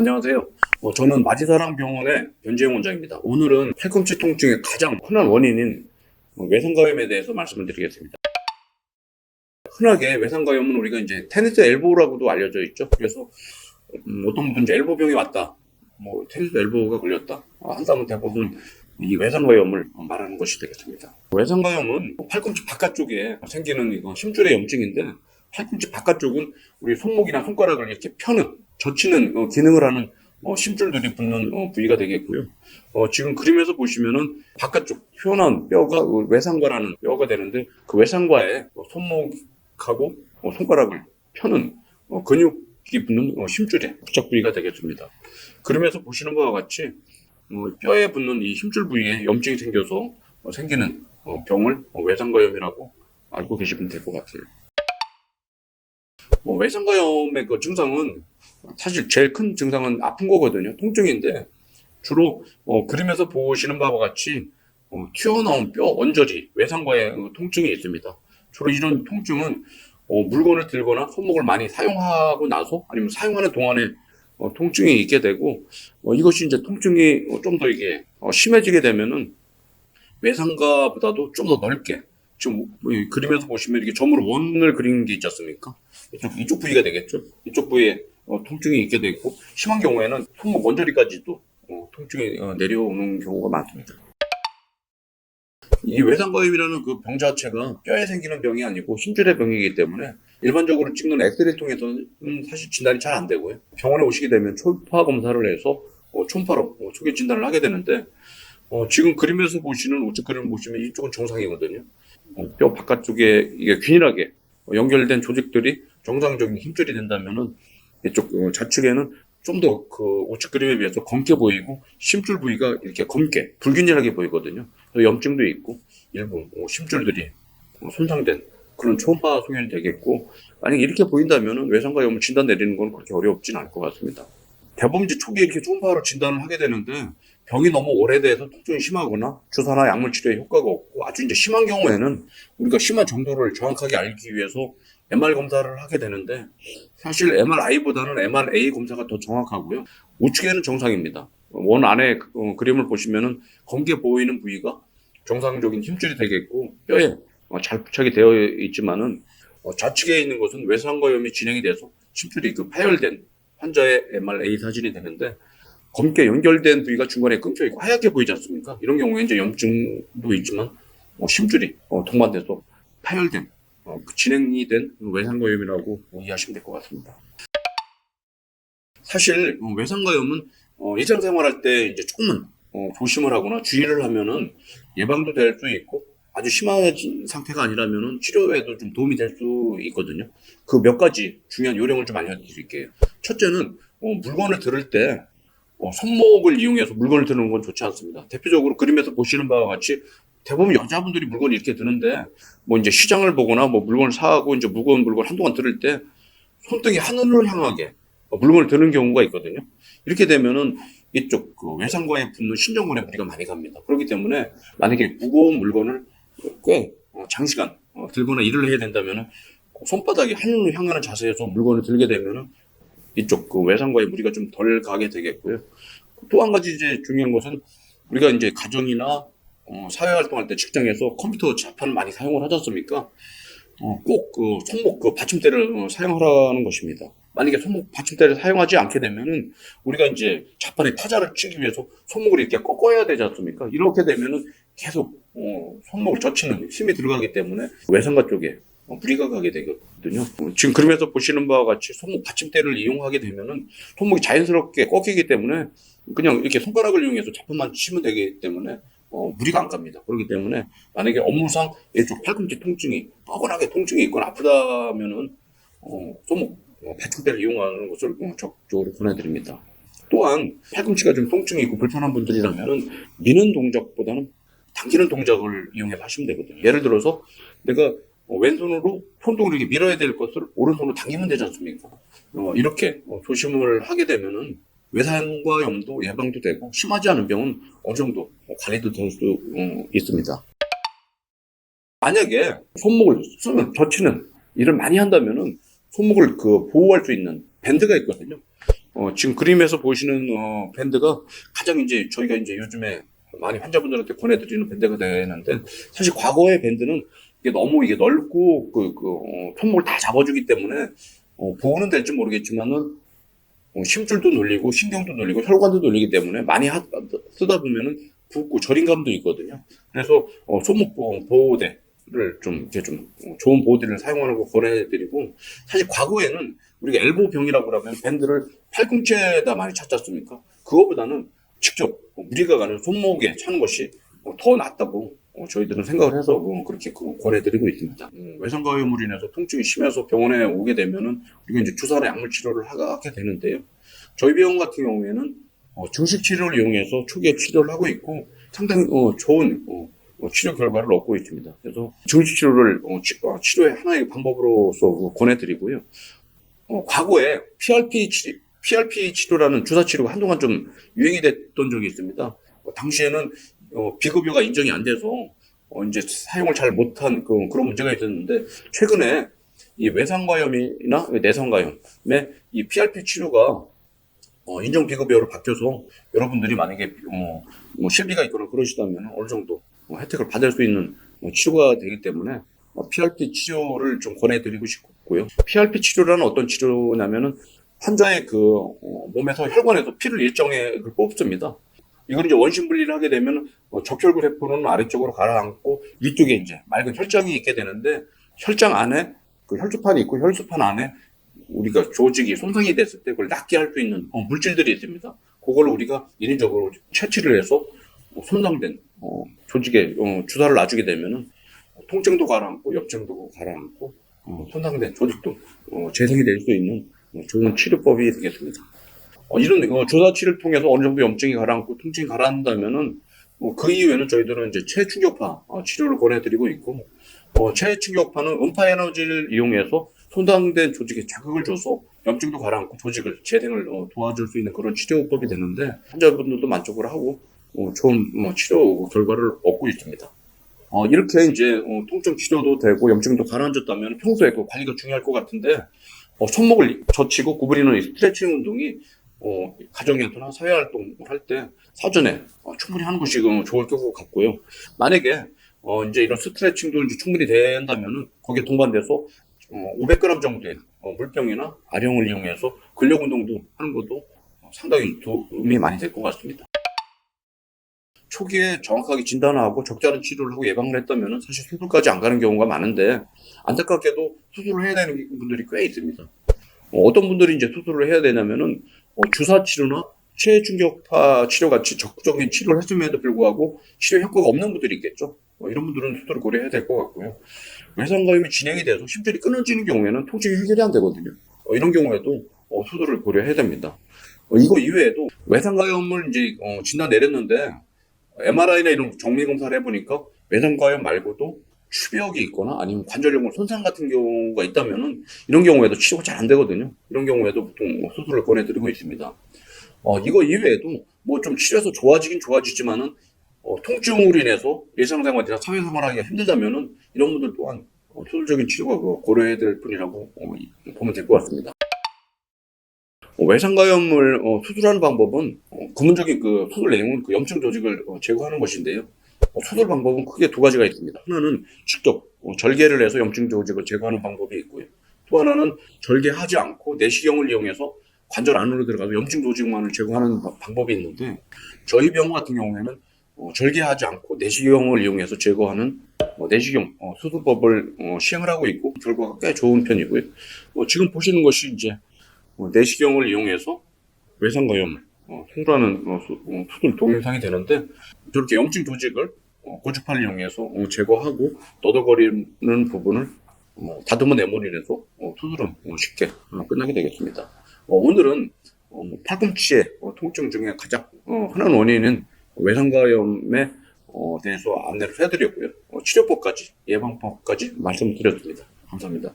안녕하세요. 저는 마지사랑병원의 변재영 원장입니다. 오늘은 팔꿈치 통증의 가장 흔한 원인인 외상가염에 대해서 말씀을 드리겠습니다. 흔하게 외상가염은 우리가 이제 테니스 엘보라고도 알려져 있죠. 그래서 어떤 분은 이제 엘보병이 왔다, 테니스 엘보가 걸렸다 한다면 대부분 이 외상가염을 말하는 것이 되겠습니다. 외상가염은 팔꿈치 바깥쪽에 생기는 이거 심줄의 염증인데, 팔꿈치 바깥쪽은 우리 손목이나 손가락을 이렇게 펴는, 젖히는 기능을 하는 심줄들이 붙는 부위가 되겠고요. 지금 그림에서 보시면은 바깥쪽 튀어나온 뼈가 외상과라는 뼈가 되는데, 그 외상과에 손목하고 손가락을 펴는 근육이 붙는 심줄의 부착 부위가 되겠습니다. 그림에서 보시는 바와 같이 뼈에 붙는 이 심줄 부위에 염증이 생겨서 생기는 병을 외상가염이라고 알고 계시면 될 것 같아요. 외상가염의 그 증상은 사실 제일 큰 증상은 아픈 거거든요. 통증인데 주로 그림에서 보시는 바와 같이 튀어나온 뼈 언저리, 외상과의 통증이 있습니다. 주로 이런 통증은 물건을 들거나 손목을 많이 사용하고 나서 아니면 사용하는 동안에 통증이 있게 되고, 이것이 이제 통증이 좀 더 이게 심해지게 되면은 외상가보다도 좀 더 넓게, 지금 그림에서 보시면 이렇게 점으로 원을 그리는 게 있지 않습니까? 이쪽 부위가 되겠죠. 이쪽 부위에 통증이 있게 되고, 심한 경우에는 손목 원저리까지도 통증이 내려오는 경우가 많습니다. 이 외상가염이라는 그 병 자체가 뼈에 생기는 병이 아니고 심줄의 병이기 때문에 일반적으로 찍는 엑스레이 통해서는 사실 진단이 잘 안 되고요. 병원에 오시게 되면 초음파 검사를 해서 초음파로 초기 진단을 하게 되는데, 지금 그림에서 보시는 우측 그림을 보시면 이쪽은 정상이거든요. 뼈 바깥쪽에 이게 균일하게 연결된 조직들이 정상적인 힘줄이 된다면은 이쪽 좌측에는 좀 더 그 우측 그림에 비해서 검게 보이고 심줄 부위가 이렇게 검게 불균일하게 보이거든요. 염증도 있고 일부 심줄들이 손상된 그런 초음파 소견이 되겠고, 만약에 이렇게 보인다면은 외상가염을 진단 내리는 건 그렇게 어렵진 않을 것 같습니다. 대부분 이제 초기에 이렇게 초음파로 진단을 하게 되는데, 병이 너무 오래돼서 통증이 심하거나 주사나 약물 치료에 효과가 없고 아주 이제 심한 경우에는 우리가 심한 정도를 정확하게 알기 위해서 MR 검사를 하게 되는데, 사실 MRI보다는 MRA 검사가 더 정확하고요. 우측에는 정상입니다. 원 안에 그림을 보시면은 검게 보이는 부위가 정상적인 힘줄이 되겠고, 뼈에 잘 부착이 되어 있지만은 좌측에 있는 것은 외상가염이 진행이 돼서 심줄이 파열된 환자의 MRA 사진이 되는데, 검게 연결된 부위가 중간에 끊겨 있고 하얗게 보이지 않습니까? 이런 경우에 이제 염증도 있지만 심줄이 동반돼서 파열된 진행이 된 외상가염이라고 이해하시면 될 것 같습니다. 사실 외상가염은 일상생활할 때 이제 조금은 조심을 하거나 주의를 하면은 예방도 될 수 있고, 아주 심한 상태가 아니라면은 치료에도 좀 도움이 될 수 있거든요. 그 몇 가지 중요한 요령을 좀 알려드릴게요. 첫째는 물건을 들을 때 손목을 이용해서 물건을 드는 건 좋지 않습니다. 대표적으로 그림에서 보시는 바와 같이 대부분 여자분들이 물건을 이렇게 드는데, 이제 시장을 보거나 물건을 사고 이제 무거운 물건 한동안 들을 때 손등이 하늘을 향하게 물건을 드는 경우가 있거든요. 이렇게 되면은 이쪽 외상과에 붙는 신경근에 무리가 많이 갑니다. 그렇기 때문에 만약에 무거운 물건을 꽤 장시간 들거나 일을 해야 된다면은 손바닥이 하늘을 향하는 자세에서 물건을 들게 되면은 이쪽 외상과에 무리가 좀 덜 가게 되겠고요. 또 한 가지 이제 중요한 것은, 우리가 이제 가정이나 사회활동할 때 직장에서 컴퓨터 자판을 많이 사용을 하지 않습니까? 꼭 손목 받침대를 사용하라는 것입니다. 만약에 손목 받침대를 사용하지 않게 되면은 우리가 이제 자판에 타자를 치기 위해서 손목을 이렇게 꺾어야 되지 않습니까? 이렇게 되면은 계속 손목을 젖히는 힘이 들어가기 때문에 외상과 쪽에 무리가 가게 되거든요. 지금 그림에서 보시는 바와 같이 손목 받침대를 이용하게 되면은 손목이 자연스럽게 꺾이기 때문에 그냥 이렇게 손가락을 이용해서 자판만 치면 되기 때문에 무리가 안 갑니다. 그렇기 때문에 만약에 업무상 이쪽 팔꿈치 통증이 뻐근하게 통증이 있거나 아프다면은 손목 받침대를 이용하는 것을 적극적으로 권해드립니다. 또한 팔꿈치가 좀 통증이 있고 불편한 분들이라면은 미는 동작보다는 당기는 동작을 이용해서 하시면 되거든요. 예를 들어서 내가 왼손으로 손등을 이렇게 밀어야 될 것을 오른손으로 당기면 되지 않습니까? 이렇게 조심을 하게 되면은 외상가염도 예방도 되고, 심하지 않은 병은 어느 정도 관리도 될 수 있습니다. 만약에 손목을 젖히는 일을 많이 한다면은 손목을 보호할 수 있는 밴드가 있거든요. 지금 그림에서 보시는 밴드가 가장 이제 저희가 이제 요즘에 많이 환자분들한테 권해드리는 밴드가 되는데, 사실 과거의 밴드는 이게 너무 이게 넓고 손목을 다 잡아주기 때문에 보호는 될지 모르겠지만은 심줄도 눌리고 신경도 눌리고 혈관도 눌리기 때문에 많이 쓰다 보면은 붓고 저림감도 있거든요. 그래서 손목 보호대를 좀 이렇게 좀 좋은 보호대를 사용하는 거 권해드리고, 사실 과거에는 우리가 엘보병이라고 그러면 밴드를 팔꿈치에다 많이 찼지 않습니까? 그거보다는 직접 무리가 가는 손목에 차는 것이 더 낫다고 저희들은 생각을 해서 그렇게 권해드리고 있습니다. 외상과염으로 인해서 통증이 심해서 병원에 오게 되면은 우리가 이제 주사나 약물 치료를 하게 되는데요. 저희 병원 같은 경우에는 증식 치료를 이용해서 초기에 치료를 하고 있고, 상당히 좋은 치료 결과를 얻고 있습니다. 그래서 증식 치료를 치료의 하나의 방법으로서 권해드리고요. 과거에 PRP 치료라는 주사 치료가 한동안 좀 유행이 됐던 적이 있습니다. 당시에는 비급여가 인정이 안 돼서 이제 사용을 잘 못한 그런 문제가 있었는데, 최근에 이 외상과염이나 내상과염에 이 PRP 치료가 인정 비급여로 바뀌어서 여러분들이 만약에 실비가 있거나 그러시다면 어느 정도 혜택을 받을 수 있는 치료가 되기 때문에 PRP 치료를 좀 권해드리고 싶고요. PRP 치료라는 어떤 치료냐면은 환자의 몸에서 혈관에서 피를 일정액을 뽑습니다. 이걸 이제 원심 분리를 하게 되면 적혈구 세포는 아래쪽으로 가라앉고 위쪽에 이제 맑은 혈장이 있게 되는데, 혈장 안에 혈주판이 있고 혈수판 안에 우리가 조직이 손상이 됐을 때 그걸 낫게 할 수 있는 물질들이 있습니다. 그걸 우리가 인위적으로 채취를 해서 손상된 조직에 주사를 놔주게 되면은 통증도 가라앉고 염증도 가라앉고 손상된 조직도 재생이 될 수 있는 좋은 치료법이 되겠습니다. 이런 주사 치료를 통해서 어느 정도 염증이 가라앉고 통증이 가라앉다면은 그 이후에는 저희들은 이제 체충격파 치료를 권해드리고 있고, 체충격파는 음파 에너지를 이용해서 손상된 조직에 자극을 줘서 염증도 가라앉고 조직을 재생을 도와줄 수 있는 그런 치료법이 되는데, 환자분들도 만족을 하고 좋은 치료 결과를 얻고 있습니다. 이렇게 이제 통증 치료도 되고 염증도 가라앉았다면 평소에 그 관리가 중요할 것 같은데, 손목을 젖히고 구부리는 이 스트레칭 운동이 가정에서나 사회활동을 할 때 사전에 충분히 하는 것이 좋을 것 같고요. 만약에 이제 이런 스트레칭도 이제 충분히 된다면은 거기에 동반돼서 500g 정도의 물병이나 아령을 이용해서 근력 운동도 하는 것도 상당히 도움이 많이 될 것 같습니다. 초기에 정확하게 진단을 하고 적절한 치료를 하고 예방을 했다면 사실 수술까지 안 가는 경우가 많은데, 안타깝게도 수술을 해야 되는 분들이 꽤 있습니다. 어떤 분들이 이제 수술을 해야 되냐면은 주사 치료나 체충격파 치료 같이 적극적인 치료를 해줌에도 불구하고 치료 효과가 없는 분들이 있겠죠. 이런 분들은 수술을 고려해야 될 것 같고요. 외상과염이 진행이 돼서 심줄이 끊어지는 경우에는 통증이 해결이 안 되거든요. 이런 경우에도 수술을 고려해야 됩니다. 이거 이외에도 외상과염을 이제 진단 내렸는데 MRI나 이런 정밀 검사를 해보니까 외상과염 말고도 추벽이 있거나 아니면 관절염 손상 같은 경우가 있다면은 이런 경우에도 치료가 잘 안 되거든요. 이런 경우에도 보통 수술을 권해드리고 있습니다. 이거 이외에도 뭐 좀 치료해서 좋아지긴 좋아지지만은 통증으로 인해서 일상생활이나 사회생활하기가 힘들다면은 이런 분들 또한 수술적인 치료가 고려해야 될 뿐이라고 보면 될 것 같습니다. 외상과염을 수술하는 방법은 근본적인 수술 내용은 염증 조직을 제거하는 것인데요. 수술 방법은 크게 두 가지가 있습니다. 하나는 직접 절개를 해서 염증 조직을 제거하는 방법이 있고요. 또 하나는 절개하지 않고 내시경을 이용해서 관절 안으로 들어가서 염증 조직만을 제거하는 방법이 있는데, 저희 병원 같은 경우에는 절개하지 않고 내시경을 이용해서 제거하는 내시경 수술법을 시행을 하고 있고 결과가 꽤 좋은 편이고요. 지금 보시는 것이 이제 내시경을 이용해서 외상과염을 수술하는 수술 동영상이 되는데, 저렇게 염증 조직을 고주파를 이용해서 제거하고 너덜거리는 부분을 다듬어 내몰이해서 수술은 쉽게 끝나게 되겠습니다. 오늘은 팔꿈치의 통증 중에 가장 흔한 원인은 외상과염에 대해서 안내를 해드렸고요. 치료법까지 예방법까지 말씀드렸습니다. 감사합니다.